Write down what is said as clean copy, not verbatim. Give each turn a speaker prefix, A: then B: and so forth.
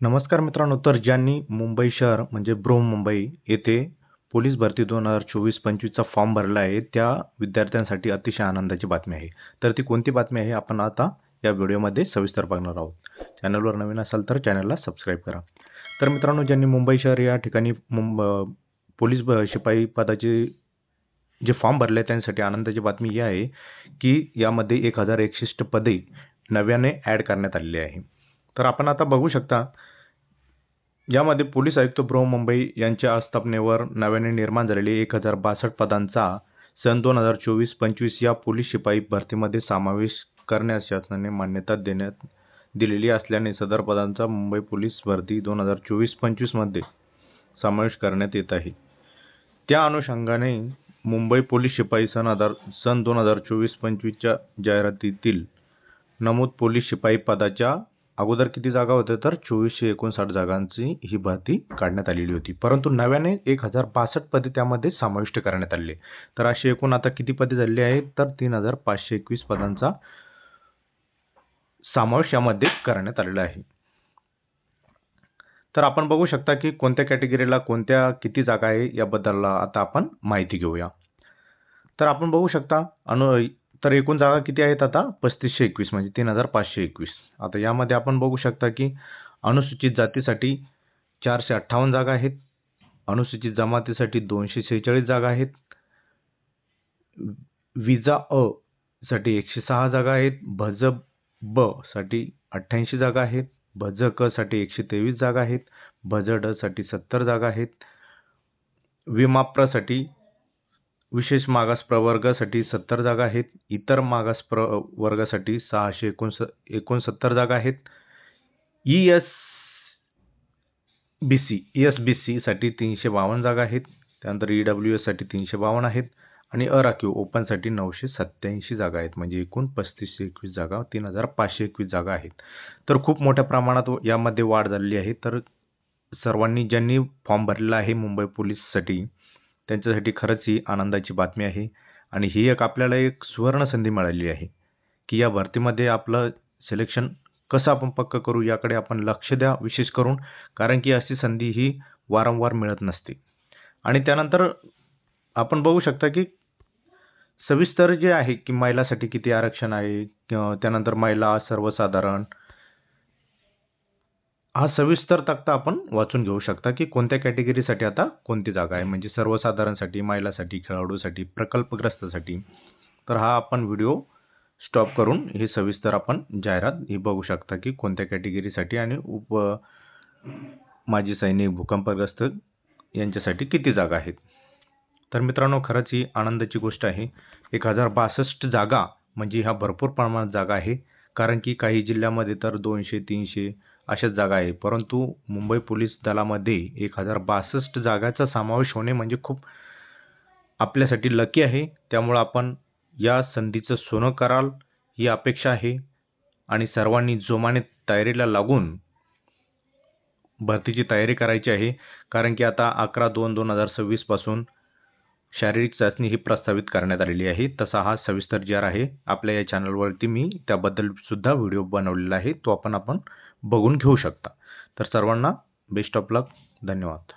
A: नमस्कार मित्रांनो. तर ज्यांनी मुंबई शहर म्हणजे बृहन्मुंबई येथे पोलीस भरती 2024-25 चा फॉर्म भरला आहे, त्या विद्यार्थ्यांसाठी अतिशय आनंदाची बातमी आहे. तर ती कोणती बातमी आहे आपण आता या व्हिडिओमध्ये सविस्तर बघणार आहोत. चॅनलवर नवीन असाल तर चॅनलला सबस्क्राईब करा. तर मित्रांनो, ज्यांनी मुंबई शहर या ठिकाणी पोलीस शिपाई पदाचे जे फॉर्म भरले त्यांसाठी आनंदाची बातमी ही आहे की यामध्ये 1061 पदे नव्याने ॲड करण्यात आलेली आहे. तर आपण आता बघू शकता यामध्ये पोलीस आयुक्त बृहन्मुंबई यांच्या आस्थापनेवर नव्याने निर्माण झालेली 1062 पदांचा सन 2024-25 या पोलीस शिपाई भरतीमध्ये समावेश करण्यास शासनाने मान्यता दिलेली असल्याने सदर पदांचा मुंबई पोलीस भरती 2024-25 मध्ये समावेश करण्यात येत आहे. त्या अनुषंगाने मुंबई पोलीस शिपाई सन 2024-25 च्या जाहिरातीतील नमूद पोलीस शिपाई पदाच्या अगोदर किती जागा होत्या तर 2459 जागांची ही भरती काढण्यात आलेली होती, परंतु नव्याने 1062 पदे त्यामध्ये समाविष्ट करण्यात आले. तर अशी एकूण आता किती पदे झालेली आहेत तर 3521 पदांचा समावेश यामध्ये करण्यात आलेला आहे. तर आपण बघू शकता की कोणत्या कॅटेगरीला कोणत्या किती जागा आहे याबद्दल आता आपण माहिती घेऊया. तर आपण बघू शकता तर एकूण जागा किती आहेत आता 3521 म्हणजे 3521. आता यामध्ये आपण बघू शकता की अनुसूचित जातीसाठी 458 जागा आहेत, अनुसूचित जमातीसाठी 246 जागा आहेत, विजा अ साठी 106 जागा आहेत, भज ब साठी 88 जागा आहेत, भज क साठी 123 जागा आहेत, भज ड साठी 70 जागा आहेत, विमाप्र साठी विशेष मागास प्रवर्गासाठी 70 जागा आहेत, इतर मागास प्रवर्गासाठी 669 जागा आहेत, ESBC साठी 352 जागा आहेत, त्यानंतर EWS साठी 352 आहेत आणि अराखीव ओपनसाठी 987 जागा आहेत. म्हणजे एकूण 3521 जागा 3521 जागा आहेत. तर खूप मोठ्या प्रमाणात यामध्ये वाढ झालेली आहे. तर सर्वांनी ज्यांनी फॉर्म भरलेला आहे मुंबई पोलीससाठी त्यांच्यासाठी खरंच ही आनंदाची बातमी आहे आणि ही आपल्याला एक सुवर्ण संधी मिळाली आहे की या भरतीमध्ये आपलं सिलेक्शन कसं आपण पक्क करू याकडे आपण लक्ष द्या विशेष करून, कारण की अशी संधी ही वारंवार मिळत नसते. आणि त्यानंतर आपण बघू शकता की सविस्तर जे आहे की महिलांसाठी किती आरक्षण आहे, त्यानंतर महिला सर्वसाधारण हा सविस्तर तक्ता आपण वाचून घेऊ शकता की कोणत्या कॅटेगरीसाठी आता कोणती जागा आहे, म्हणजे सर्वसाधारणसाठी, महिलांसाठी, खेळाडूसाठी, प्रकल्पग्रस्तासाठी. तर हा आपण व्हिडिओ स्टॉप करून हे सविस्तर आपण जाहिरात ही बघू शकता की कोणत्या कॅटेगरीसाठी आणि माजी सैनिक, भूकंपग्रस्त यांच्यासाठी किती जागा आहेत. तर मित्रांनो, खरंच ही आनंदाची गोष्ट आहे. 1062 जागा म्हणजे ह्या भरपूर प्रमाणात जागा आहे, कारण की काही जिल्ह्यामध्ये तर 200-300 अशाच जागा आहे, परंतु मुंबई पोलीस दलामध्ये 1062 जागांचा समावेश होणे म्हणजे खूप आपल्यासाठी लकी आहे. त्यामुळे आपण या संधीचं सोनं कराल ही अपेक्षा आहे आणि सर्वांनी जोमाने तयारीला लागून भरतीची तयारी करायची आहे, कारण की आता 11/2/2026 पासून शारीरिक चाचणी ही प्रस्तावित करण्यात आलेली आहे. तसा हा सविस्तर जी आर आहे आपल्या या चॅनलवरती मी त्याबद्दल सुद्धा व्हिडिओ बनवलेला आहे, तो आपण बघून घेऊ शकता. तर सर्वांना बेस्ट ऑफ लक. धन्यवाद.